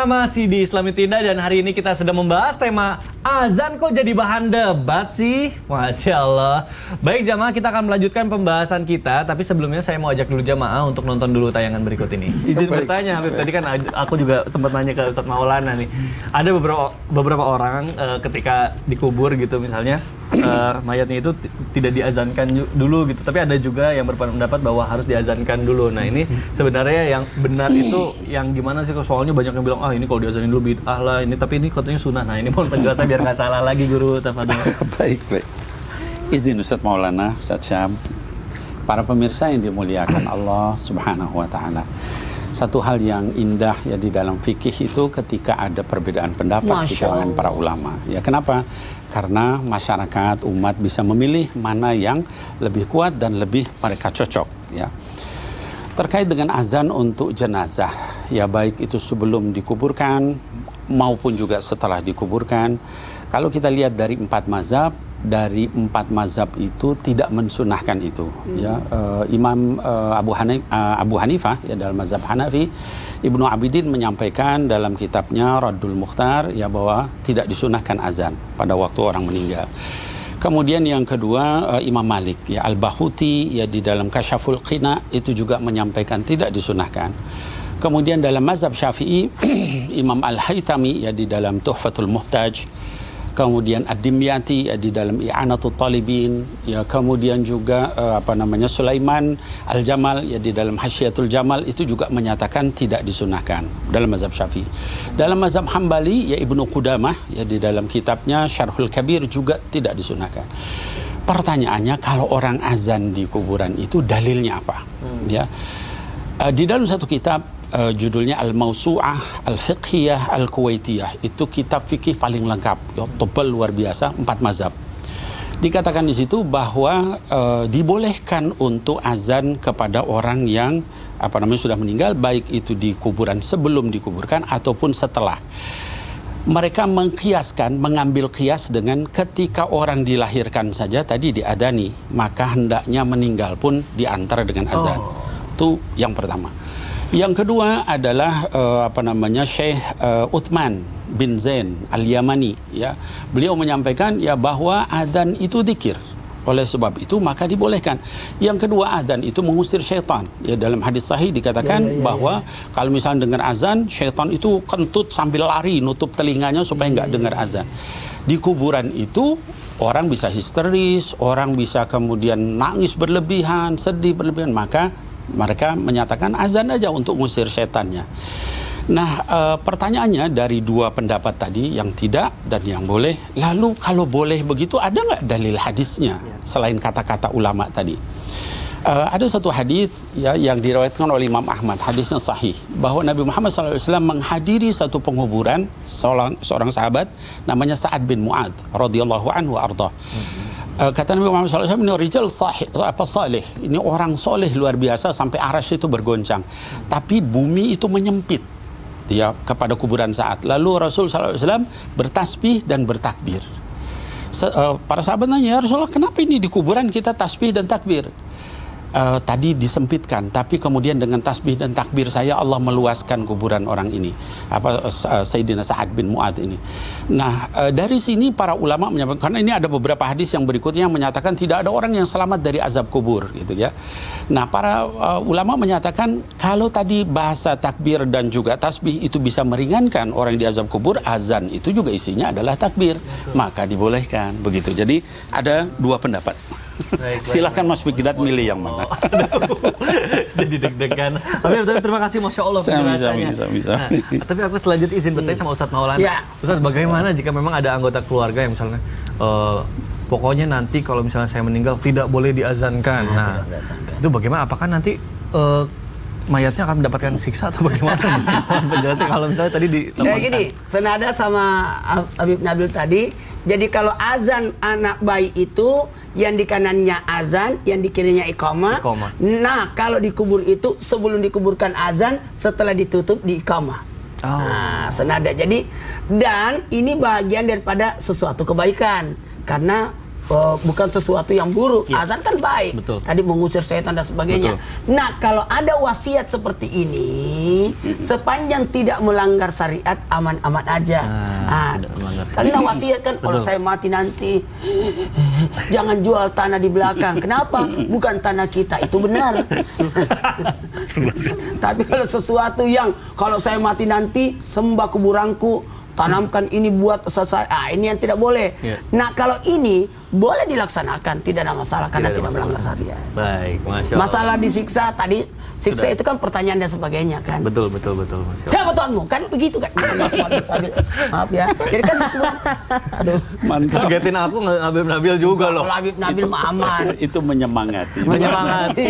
masih di Islami Tindak dan hari ini kita sedang membahas tema azan kok jadi bahan debat sih? Masya Allah. Baik jamaah, kita akan melanjutkan pembahasan kita, tapi sebelumnya saya mau ajak dulu jamaah untuk nonton dulu tayangan berikut ini. Izin bertanya, Habib, tadi kan aku juga sempat nanya ke Ustadz Maulana nih. Ada beberapa orang ketika dikubur gitu misalnya, mayatnya itu tidak diazankan dulu gitu, tapi ada juga yang berpendapat bahwa harus diazankan dulu. Nah ini sebenarnya yang benar itu yang gimana sih? Soalnya banyak yang bilang ini kalau diazanin dulu bid'ah lah ini, tapi ini katanya sunnah. Nah ini mohon penjelasan biar nggak salah lagi guru Tafadhol. Baik. Izin Ustadz Maulana, Ustadz Syam, para pemirsa yang dimuliakan Allah Subhanahu wa Ta'ala. Satu hal yang indah ya di dalam fikih itu ketika ada perbedaan pendapat di kalangan para ulama. Ya kenapa? Karena masyarakat umat bisa memilih mana yang lebih kuat dan lebih mereka cocok. Ya. Terkait dengan azan untuk jenazah, ya baik itu sebelum dikuburkan maupun juga setelah dikuburkan. Kalau kita lihat dari 4 mazhab, dari 4 mazhab itu tidak mensunahkan itu. Ya, Imam Abu Hanifah ya dalam mazhab Hanafi, Ibnu Abidin menyampaikan dalam kitabnya Raddul Mukhtar ya bahwa tidak disunahkan azan pada waktu orang meninggal. Kemudian yang kedua Imam Malik ya Al-Bahuti ya di dalam Kasyaful Qina itu juga menyampaikan tidak disunahkan. Kemudian dalam mazhab Syafi'i Imam Al-Haytami ya di dalam Tuhfatul Muhtaj, kemudian Ad-Dimyati ya di dalam I'anatul Talibin, ya kemudian juga Sulaiman Al-Jamal ya di dalam Hasyiatul Jamal itu juga menyatakan tidak disunahkan dalam mazhab Syafi'i. Dalam mazhab Hambali ya Ibnu Qudamah ya di dalam kitabnya Syarhul Kabir juga tidak disunahkan. Pertanyaannya, kalau orang azan di kuburan itu dalilnya apa? Ya. Di dalam satu kitab judulnya Al-Mawsu'ah Al-Fiqhiyah Al-Kuwaitiyah, itu kitab fikih paling lengkap, tebal luar biasa, 4 mazhab. Dikatakan di situ bahwa dibolehkan untuk azan kepada orang yang sudah meninggal, baik itu di kuburan sebelum dikuburkan ataupun setelah. Mereka mengambil kias dengan ketika orang dilahirkan saja tadi diadani, maka hendaknya meninggal pun diantar dengan azan. Itu yang pertama. Yang kedua adalah Syekh Uthman bin Zain Al-Yamani ya. Beliau menyampaikan ya bahwa adzan itu zikir. Oleh sebab itu maka dibolehkan. Yang kedua, adzan itu mengusir syaitan. Ya dalam hadis sahih dikatakan bahwa kalau misalnya dengar azan, syaitan itu kentut sambil lari nutup telinganya supaya enggak dengar azan. Di kuburan itu orang bisa histeris, orang bisa kemudian nangis berlebihan, sedih berlebihan, maka mereka menyatakan azan aja untuk mengusir setannya. Nah, pertanyaannya dari 2 pendapat tadi, yang tidak dan yang boleh. Lalu kalau boleh begitu, ada nggak dalil hadisnya selain kata-kata ulama tadi? Ada satu hadis ya yang diriwayatkan oleh Imam Ahmad, hadisnya sahih, bahwa Nabi Muhammad SAW menghadiri satu penguburan seorang sahabat namanya Sa'ad bin Mu'adz radhiyallahu anhu arda. Kata Nabi Muhammad SAW, ini rijal salih, ini orang soleh luar biasa sampai arasy itu bergoncang. Tapi bumi itu menyempit ya kepada kuburan Sa'ad. Lalu Rasul SAW bertasbih dan bertakbir. Para sahabat nanya, ya Rasulullah, kenapa ini di kuburan kita tasbih dan takbir? Tadi disempitkan, tapi kemudian dengan tasbih dan takbir saya Allah meluaskan kuburan orang ini, Sayyidina Sa'ad bin Mu'adz ini. Nah, dari sini para ulama menyampaikan, karena ini ada beberapa hadis yang berikutnya yang menyatakan tidak ada orang yang selamat dari azab kubur gitu ya. Nah, para ulama menyatakan kalau tadi bahasa takbir dan juga tasbih itu bisa meringankan orang di azab kubur, azan itu juga isinya adalah takbir, maka dibolehkan begitu. Jadi ada 2 pendapat. Silahkan Mas Fikdat milih yang mana. Jadi deg-degan. Tapi terima kasih, Masya Allah penjelasannya. Nah, tapi aku selanjutnya izin bertanya sama Ustadz Maulana. Ustadz, bagaimana jika memang ada anggota keluarga yang misalnya pokoknya nanti kalau misalnya saya meninggal tidak boleh diazankan. Nah, itu bagaimana? Apakah nanti mayatnya akan mendapatkan siksa atau bagaimana? Penjelasan kalau misalnya tadi di gini, senada sama Habib Nabil tadi. Jadi kalau azan anak bayi itu yang di kanannya azan, yang di kirinya iqamah. Nah, kalau dikubur itu sebelum dikuburkan azan, setelah ditutup di iqamah. Nah, senada. Jadi dan ini bagian daripada sesuatu kebaikan karena bukan sesuatu yang buruk. Ya. Azan kan baik. Betul. Tadi mengusir setan dan sebagainya. Betul. Nah, kalau ada wasiat seperti ini, sepanjang tidak melanggar syariat, aman-aman aja. Tidak melanggar Karena wasiat kan, kalau saya mati nanti, jangan jual tanah di belakang. Kenapa? Bukan tanah kita, itu benar. Tapi kalau sesuatu yang, kalau saya mati nanti, sembah kuburanku, tanamkan ini buat selesai. Ini yang tidak boleh. Ya. Nah, kalau ini boleh dilaksanakan, tidak ada masalah karena tidak melanggar syariat. Baik, Masya Allah. Masalah disiksa tadi, siksa itu kan pertanyaan dan sebagainya kan. Betul, Masya Allah. Siapa tuanmu? Kan begitu kan. Maaf ya. Jadi kan aduh. Mantap. Kagetin aku Habib Nabil juga loh. Kalau Habib Nabil mah aman. Itu menyemangati. Menyemangati.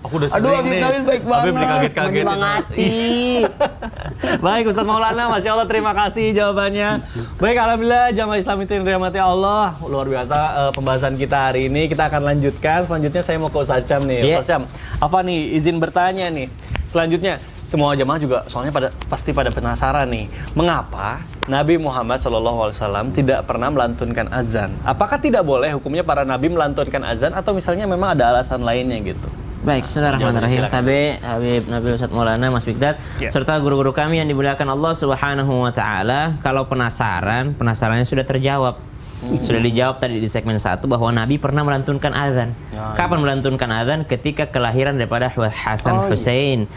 Aku udah sering Aduh, Habib nih. Nabil baik banget. Habib dikaget-kagetin. Menyemangati. Baik, Ustadz Maulana, Masya Allah, terima kasih jawabannya. Baik, Alhamdulillah, jamaah Islam itu yang dirahmati Allah. Luar biasa pembahasan kita hari ini. Kita akan lanjutkan. Selanjutnya saya mau ke Ustadz Syam nih. Yeah. Ustadz Syam, apa nih, izin bertanya nih. Selanjutnya, semua jamaah juga soalnya pasti pada penasaran nih. Mengapa Nabi Muhammad SAW tidak pernah melantunkan azan? Apakah tidak boleh hukumnya para nabi melantunkan azan atau misalnya memang ada alasan lainnya gitu? Baik, Bismillahirrahmanirrahim. Habib Nabil Ustadz Maulana Mas Bigdat, serta guru-guru kami yang dimuliakan Allah Subhanahu wa taala, kalau penasarannya sudah terjawab. Sudah dijawab tadi di segmen 1 bahwa Nabi pernah melantunkan azan. Kapan melantunkan azan? Ketika kelahiran daripada Hasan Hussein,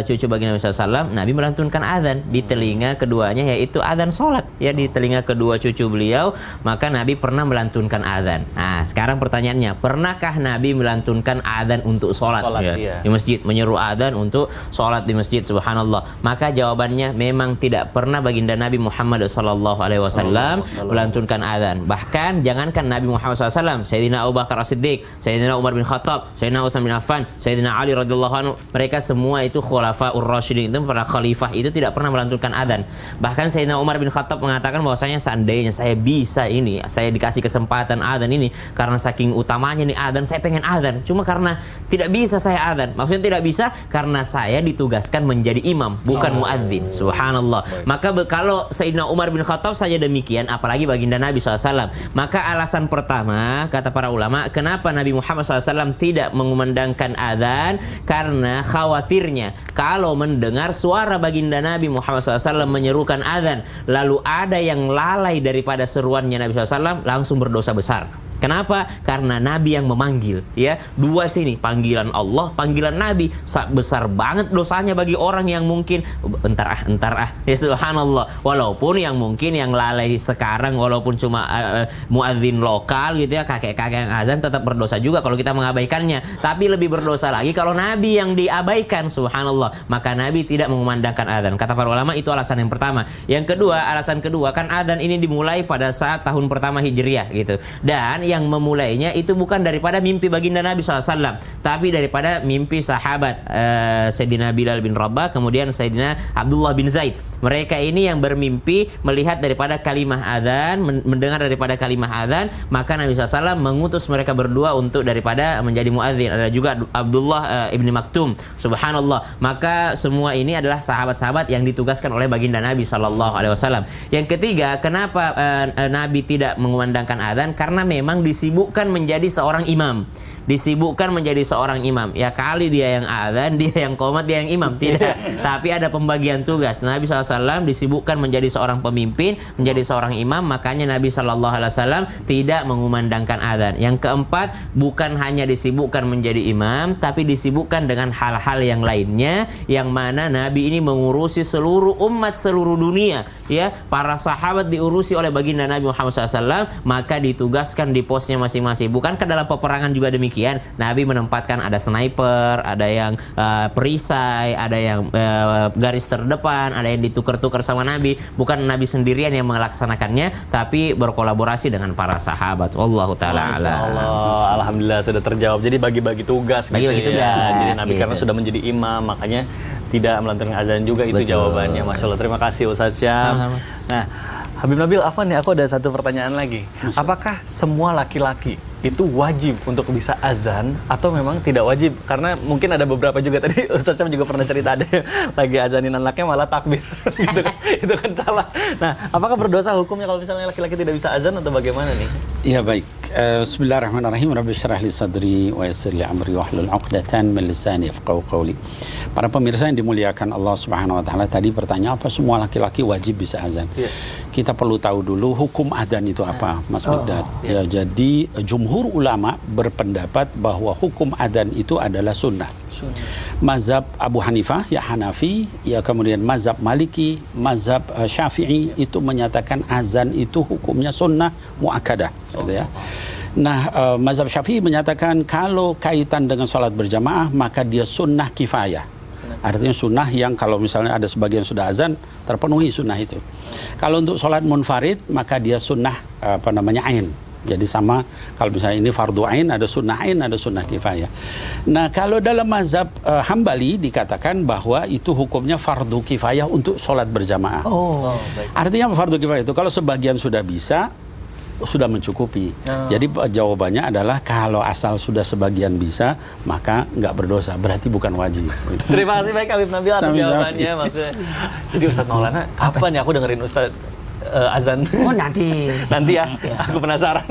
cucu baginda Nabi SAW, Nabi melantunkan azan di telinga keduanya, yaitu azan sholat. Ya, di telinga kedua cucu beliau, maka Nabi pernah melantunkan azan. Nah, sekarang pertanyaannya, pernahkah Nabi melantunkan azan untuk sholat? Iya. Di masjid, menyeru azan untuk sholat di masjid, subhanallah. Maka jawabannya memang tidak pernah baginda Nabi Muhammad SAW melantunkan azan. Bahkan jangankan Nabi Muhammad SAW, Sayyidina Abu Bakar As-Siddiq, Sayyidina Umar bin Khattab, Sayyidina Utsman bin Affan, Sayyidina Ali radhiyallahu anhu, mereka semua itu khulafaur rasyidin, itu para khalifah itu tidak pernah melantunkan azan. Bahkan Sayyidina Umar bin Khattab mengatakan bahwasanya seandainya saya bisa ini, saya dikasih kesempatan azan ini, karena saking utamanya nih azan, saya pengen azan. Cuma karena tidak bisa saya azan. Maksudnya tidak bisa karena saya ditugaskan menjadi imam, bukan muadzin. Subhanallah. Maka kalau Sayyidina Umar bin Khattab saja demikian, apalagi baginda Nabi SAW. Maka alasan pertama, kata para ulama, kenapa Nabi Muhammad SAW tidak mengumandangkan azan? Karena khawatirnya kalau mendengar suara baginda Nabi Muhammad SAW menyerukan azan, lalu ada yang lalai daripada seruannya Nabi SAW, langsung berdosa besar. Kenapa? Karena Nabi yang memanggil, ya. Dua sini, panggilan Allah, panggilan Nabi, besar banget dosanya bagi orang yang mungkin entar ah, ya subhanallah. Walaupun yang mungkin yang lalai sekarang, walaupun cuma muadzin lokal gitu ya, kakek-kakek yang azan, tetap berdosa juga kalau kita mengabaikannya. Tapi lebih berdosa lagi kalau Nabi yang diabaikan, subhanallah. Maka Nabi tidak mengumandangkan azan. Kata para ulama, itu alasan yang pertama. Yang kedua, alasan kedua, kan azan ini dimulai pada saat tahun pertama Hijriah gitu. Dan yang memulainya itu bukan daripada mimpi baginda Nabi SAW, tapi daripada mimpi sahabat Sayyidina Bilal bin Rabah, kemudian Sayyidina Abdullah bin Zaid. Mereka ini yang bermimpi melihat daripada kalimah adzan, mendengar daripada kalimah adzan, maka Nabi SAW mengutus mereka berdua untuk daripada menjadi muadzin. Ada juga Abdullah ibni Maktum, subhanallah. Maka semua ini adalah sahabat-sahabat yang ditugaskan oleh baginda Nabi SAW. Yang ketiga, kenapa Nabi tidak mengumandangkan adzan? Karena memang disibukkan menjadi seorang imam. Disibukkan menjadi seorang imam. Ya kali dia yang azan, dia yang qomat, dia yang imam. Tidak. Tapi ada pembagian tugas. Nabi SAW disibukkan menjadi seorang pemimpin, menjadi seorang imam. Makanya Nabi SAW tidak mengumandangkan azan. Yang keempat, bukan hanya disibukkan menjadi imam, tapi disibukkan dengan hal-hal yang lainnya, yang mana Nabi ini mengurusi seluruh umat seluruh dunia. Ya, para sahabat diurusi oleh baginda Nabi Muhammad SAW, maka ditugaskan di posnya masing-masing. Bukankah dalam peperangan juga demikian? Nabi menempatkan ada sniper, ada yang perisai, ada yang garis terdepan, ada yang ditukar-tukar sama Nabi. Bukan Nabi sendirian yang melaksanakannya, tapi berkolaborasi dengan para sahabat. Wallahu ta'ala a'lam. Alhamdulillah sudah terjawab. Jadi bagi-bagi tugas Bagi-bagi gitu tugas, ya. Jadi Nabi gitu. karena sudah menjadi imam, makanya tidak melantunkan azan juga. Itu Betul. jawabannya. Masya Allah, terima kasih Ustadz Syam. Sama-sama. Nah, Habib Nabil, Afwan nih, aku ada satu pertanyaan lagi. Apakah semua laki-laki itu wajib untuk bisa azan atau memang tidak wajib? Karena mungkin ada beberapa juga tadi Ustaz Syam juga pernah cerita ada yang lagi azanin anaknya malah takbir gitu kan. Itu kan salah. Nah, apakah berdosa hukumnya kalau misalnya laki-laki tidak bisa azan atau bagaimana nih? Ya baik. Bismillahirrahmanirrahim. Rabbi syrah li sadri wa yassir li amri wahlul 'uqdatan min lisani yafqahu qawli. Para pemirsa yang dimuliakan Allah Subhanahu wa taala, tadi pertanyaan apa semua laki-laki wajib bisa azan? Yeah. Kita perlu tahu dulu hukum adzan itu apa, Mas Miqdad. Ya, jadi jumhur ulama berpendapat bahwa hukum adzan itu adalah sunnah. Mazhab Abu Hanifah, ya Hanafi, ya kemudian mazhab Maliki, mazhab Syafi'i itu menyatakan azan itu hukumnya sunnah muakkadah, gitu ya. Nah, mazhab Syafi'i menyatakan kalau kaitan dengan sholat berjamaah maka dia sunnah kifayah. Artinya sunnah yang kalau misalnya ada sebagian sudah azan terpenuhi sunnah itu. Kalau untuk sholat munfarid maka dia sunnah ain. Jadi sama kalau misalnya ini fardu ain, ada sunnah ain, ada sunnah kifayah. Nah, kalau dalam mazhab Hambali dikatakan bahwa itu hukumnya fardu kifayah untuk sholat berjamaah. Baik. Artinya fardu kifayah itu kalau sebagian sudah bisa, sudah mencukupi. Jadi jawabannya adalah kalau asal sudah sebagian bisa, maka nggak berdosa. Berarti bukan wajib. Terima kasih baik Habib Nabil atas jawabannya. Maksudnya, jadi Ustaz Maulana, apa nih aku dengerin Ustaz azan? Oh nanti. Nanti ya, aku penasaran.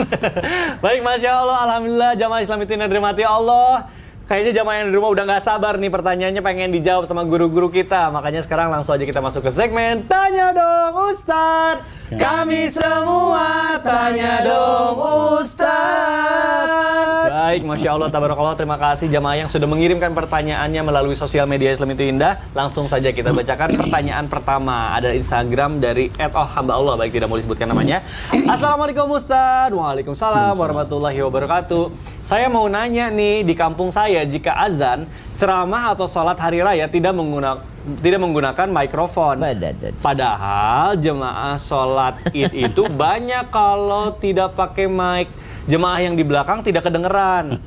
Baik, Masya Allah, Alhamdulillah jamaah Islam itu yang dirahmati Allah. Kayaknya jamaah yang di rumah udah nggak sabar nih pertanyaannya pengen dijawab sama guru-guru kita. Makanya sekarang langsung aja kita masuk ke segmen Tanya Dong Ustadz. Kami semua tanya dong Ustadz. Baik, Masya Allah, tabarakallah. Terima kasih jamaah yang sudah mengirimkan pertanyaannya melalui sosial media Islam itu Indah. Langsung saja kita bacakan pertanyaan pertama. Ada Instagram dari @hamba Allah, baik tidak mau disebutkan namanya. Assalamualaikum Ustadz. Waalaikumsalam warahmatullahi wabarakatuh. Saya mau nanya nih, di kampung saya jika azan, ceramah atau sholat hari raya tidak menggunakan mikrofon. Padahal jemaah sholat Id itu banyak kalau tidak pakai mic. Jemaah yang di belakang tidak kedengeran.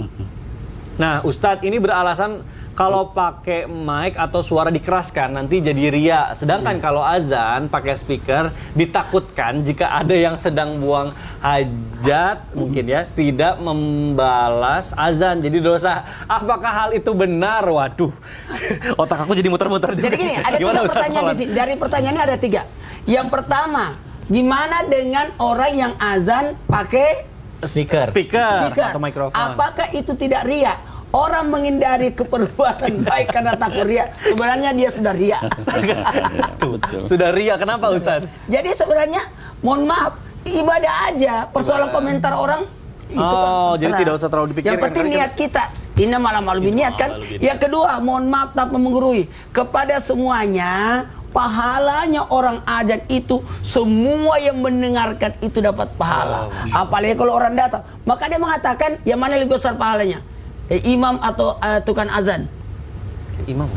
Nah, Ustadz ini beralasan kalau pakai mic atau suara dikeraskan nanti jadi ria. Sedangkan kalau azan pakai speaker ditakutkan jika ada yang sedang buang hajat mungkin ya tidak membalas azan jadi dosa. Apakah hal itu benar? Waduh, otak aku jadi muter-muter. Jadi gini, ada tiga pertanyaan di sini. Dari pertanyaannya ada tiga. Yang pertama, gimana dengan orang yang azan pakai speaker atau mikrofon? Apakah itu tidak ria? Orang menghindari keperbuatan baik karena takut ria. Sebenarnya dia sudah ria. Sudah ria, kenapa Ustaz? Jadi sebenarnya, mohon maaf, ibadah aja. Persoalan komentar orang itu kan jadi tidak usah terlalu dipikirkan. Yang penting niat kita. Ini malam niat kan. Yang kedua, mohon maaf tak menggurui kepada semuanya. Pahalanya orang azan itu semua yang mendengarkan itu dapat pahala. Apalagi kalau orang datang. Maka dia mengatakan yang mana lebih besar pahalanya? Imam atau tukang azan? Imam.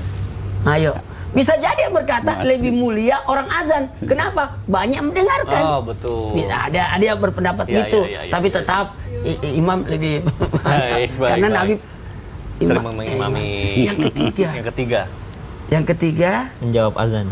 Ayo. Bisa jadi yang berkata lebih mulia orang azan. Kenapa? Banyak mendengarkan. Oh, betul. Ada yang berpendapat gitu. Tapi tetap imam lebih karena Nabi sering mengimami. Yang ketiga menjawab azan.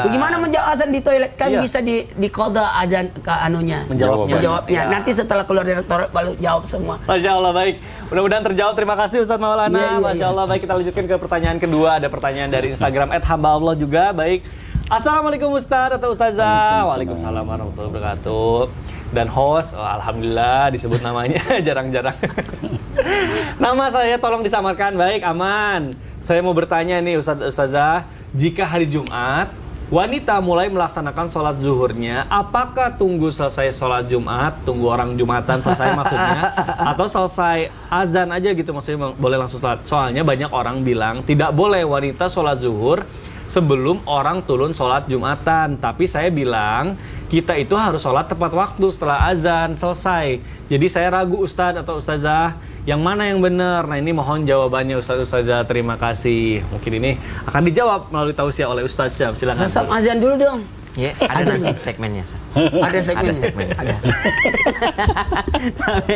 Bagaimana menjawab azan di toilet? Kan bisa di kode azan ke anunya. Menjawabnya. Nanti setelah keluar dari toilet baru jawab semua. Masya Allah, baik. Mudah-mudahan terjawab. Terima kasih Ustadz Maulana. Masya Allah, baik. Kita lanjutkan ke pertanyaan kedua. Ada pertanyaan dari Instagram @hamba Allah juga. Baik. Assalamualaikum Ustadz atau Ustazah. Waalaikumsalam warahmatullahi wabarakatuh. Dan host, alhamdulillah disebut namanya jarang-jarang. Nama saya tolong disamarkan. Baik, aman. Saya mau bertanya nih Ustazah, jika hari Jumat wanita mulai melaksanakan sholat zuhurnya, apakah tunggu selesai sholat Jumat, tunggu orang Jumatan selesai maksudnya, atau selesai azan aja gitu maksudnya boleh langsung sholat? Soalnya banyak orang bilang tidak boleh wanita sholat zuhur sebelum orang turun sholat Jumatan. Tapi saya bilang kita itu harus sholat tepat waktu setelah azan selesai. Jadi saya ragu Ustadz atau Ustazah, yang mana yang benar? Nah ini mohon jawabannya Ustazah. Terima kasih. Mungkin ini akan dijawab melalui tausiah oleh Ustaz Syam. Silakan. Azan dulu dong. Ya, ada nanti segmennya. Ada segmen. Ada segmen. Ada. Tapi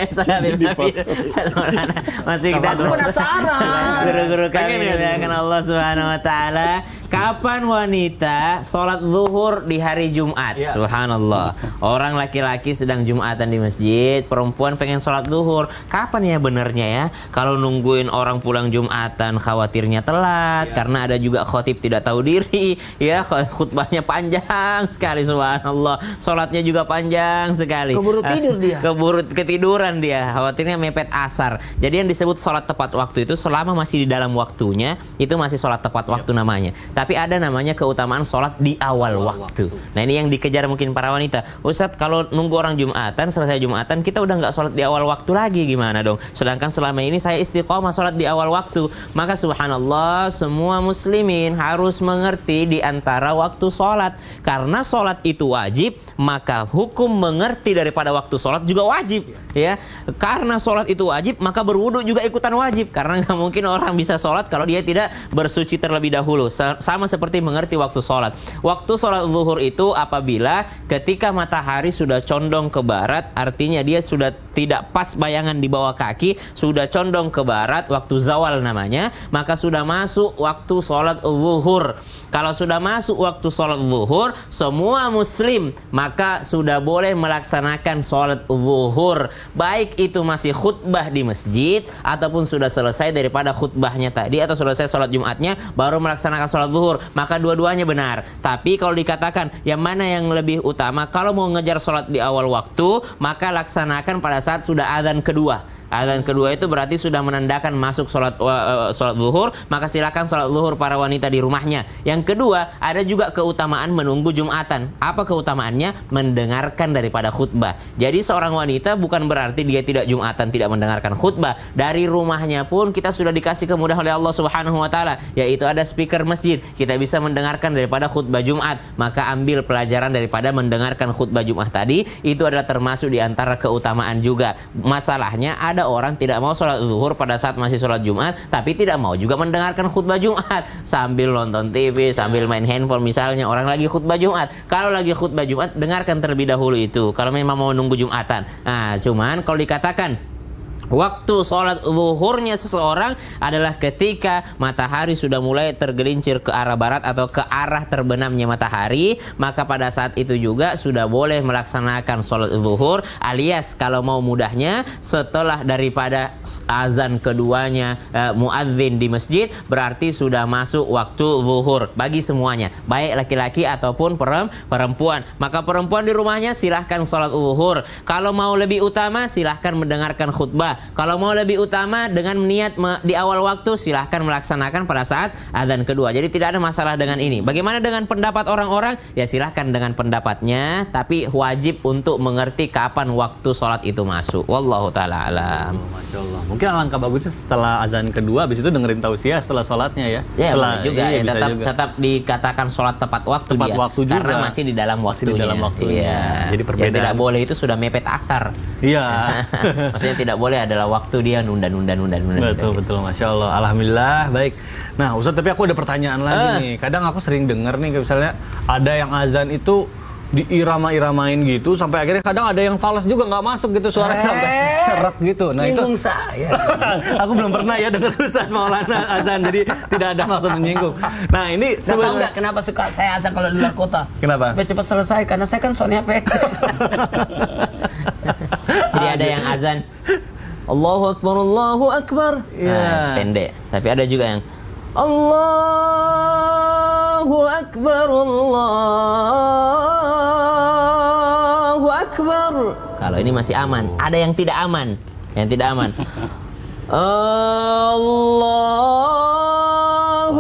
masih kita Aku penasaran. guru-guru kami Pengen ya? dimuliakan Allah Subhanahu wa taala. Kapan wanita sholat zuhur di hari Jumat? Ya. Subhanallah. Orang laki-laki sedang Jumatan di masjid, perempuan pengen sholat zuhur. Kapan ya benernya ya? Kalau nungguin orang pulang Jumatan khawatirnya telat karena ada juga khotib tidak tahu diri, ya khutbahnya panjang sekali, subhanallah. Sholatnya juga panjang sekali. Keburu tidur dia. Keburu ketiduran dia, khawatirnya mepet asar. Jadi yang disebut sholat tepat waktu itu selama masih di dalam waktunya, itu masih sholat tepat waktu namanya. Tapi ada namanya keutamaan sholat di awal waktu. Nah ini yang dikejar mungkin para wanita. Ustadz, kalau nunggu orang Jumatan, selesai Jumatan, kita udah nggak sholat di awal waktu lagi, gimana dong? Sedangkan selama ini saya istiqomah sholat di awal waktu. Maka subhanallah, semua muslimin harus mengerti di antara waktu sholat. Karena sholat itu wajib, maka hukum mengerti daripada waktu sholat juga wajib. Ya, karena sholat itu wajib, maka berwudu juga ikutan wajib. Karena nggak mungkin orang bisa sholat kalau dia tidak bersuci terlebih dahulu. Sama seperti mengerti waktu sholat. Waktu sholat zuhur itu apabila ketika matahari sudah condong ke barat, artinya dia sudah tidak pas bayangan di bawah kaki, sudah condong ke barat, waktu zawal namanya, maka sudah masuk waktu sholat zuhur. Kalau sudah masuk waktu sholat zuhur, semua muslim maka sudah boleh melaksanakan sholat zuhur. Baik itu masih khutbah di masjid, ataupun sudah selesai daripada khutbahnya tadi, atau selesai sholat Jumatnya baru melaksanakan sholat zuhur, maka dua-duanya benar. Tapi kalau dikatakan yang mana yang lebih utama, kalau mau ngejar sholat di awal waktu, maka laksanakan pada saat sudah adzan kedua. Adzan kedua itu berarti sudah menandakan masuk sholat zuhur, maka silakan sholat zuhur para wanita di rumahnya. Yang kedua, ada juga keutamaan menunggu Jumatan. Apa keutamaannya? Mendengarkan daripada khutbah. Jadi seorang wanita bukan berarti dia tidak Jumatan, tidak mendengarkan khutbah. Dari rumahnya pun kita sudah dikasih kemudahan oleh Allah Subhanahu wa taala, yaitu ada speaker masjid. Kita bisa mendengarkan daripada khutbah Jumat. Maka ambil pelajaran daripada mendengarkan khutbah Jumat tadi, itu adalah termasuk di antara keutamaan juga. Masalahnya ada orang tidak mau sholat zuhur pada saat masih sholat Jumat, tapi tidak mau juga mendengarkan khutbah Jumat, sambil nonton TV, sambil main handphone misalnya. Orang lagi khutbah Jumat, kalau lagi khutbah Jumat dengarkan terlebih dahulu itu, kalau memang mau nunggu Jumatan. Nah cuman kalau dikatakan waktu sholat zuhurnya seseorang adalah ketika matahari sudah mulai tergelincir ke arah barat atau ke arah terbenamnya matahari, maka pada saat itu juga sudah boleh melaksanakan sholat zuhur, alias kalau mau mudahnya setelah daripada azan keduanya muadzin di masjid, berarti sudah masuk waktu zuhur bagi semuanya, baik laki-laki ataupun perempuan. Maka perempuan di rumahnya silahkan sholat zuhur. Kalau mau lebih utama silahkan mendengarkan khutbah. Kalau mau lebih utama dengan niat di awal waktu, silahkan melaksanakan pada saat adzan kedua. Jadi tidak ada masalah dengan ini. Bagaimana dengan pendapat orang-orang? Ya silahkan dengan pendapatnya, tapi wajib untuk mengerti kapan waktu sholat itu masuk. Wallahu ta'ala alam. Masya Allah. Mungkin alangkah bagusnya setelah azan kedua, habis itu dengerin tausiah setelah sholatnya ya. Ya setelah, boleh juga, iya, ya, bisa juga. tetap dikatakan sholat tepat waktu Tepat dia. waktu juga. Karena masih di dalam Masih waktunya. di dalam waktunya. Iya. Jadi perbedaan. Yang tidak boleh itu sudah mepet asar. Iya. Maksudnya tidak boleh adalah waktu dia nunda. Betul, Masya Allah. Alhamdulillah, baik. Nah Ustadz, tapi aku ada pertanyaan lagi nih. Kadang aku sering dengar nih, misalnya ada yang azan itu diirama-iramain gitu, sampai akhirnya kadang ada yang falas juga, nggak masuk gitu suara sampai serak gitu. Nah Nyinggung itu saya. aku belum pernah ya dengar Ustadz Maulana azan, jadi tidak ada maksud menyinggung. Nah ini Tahu nggak kenapa suka saya azan kalau di luar kota? Kenapa? Supaya cepat selesai, karena saya kan soalnya pendek. Jadi ada yang azan Allahu Akbar, Allahu Akbar. Iya. Pendek. Tapi ada juga yang Allahu Akbar, Allahu Akbar. Kalau ini masih aman. Ada yang tidak aman. Yang tidak aman. Allahu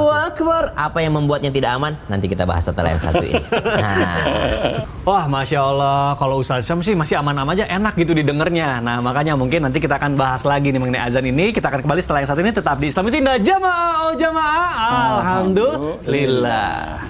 Akbar. Apa yang membuatnya tidak aman? Nanti kita bahas setelah yang satu ini. Nah. Wah, Masya Allah, kalau Ustadz Syam sih masih aman-aman aja, enak gitu didengarnya. Nah, makanya mungkin nanti kita akan bahas lagi nih mengenai azan ini. Kita akan kembali setelah yang satu ini, tetap di Islam itu Indah. Jamaah, oh jamaah, alhamdulillah.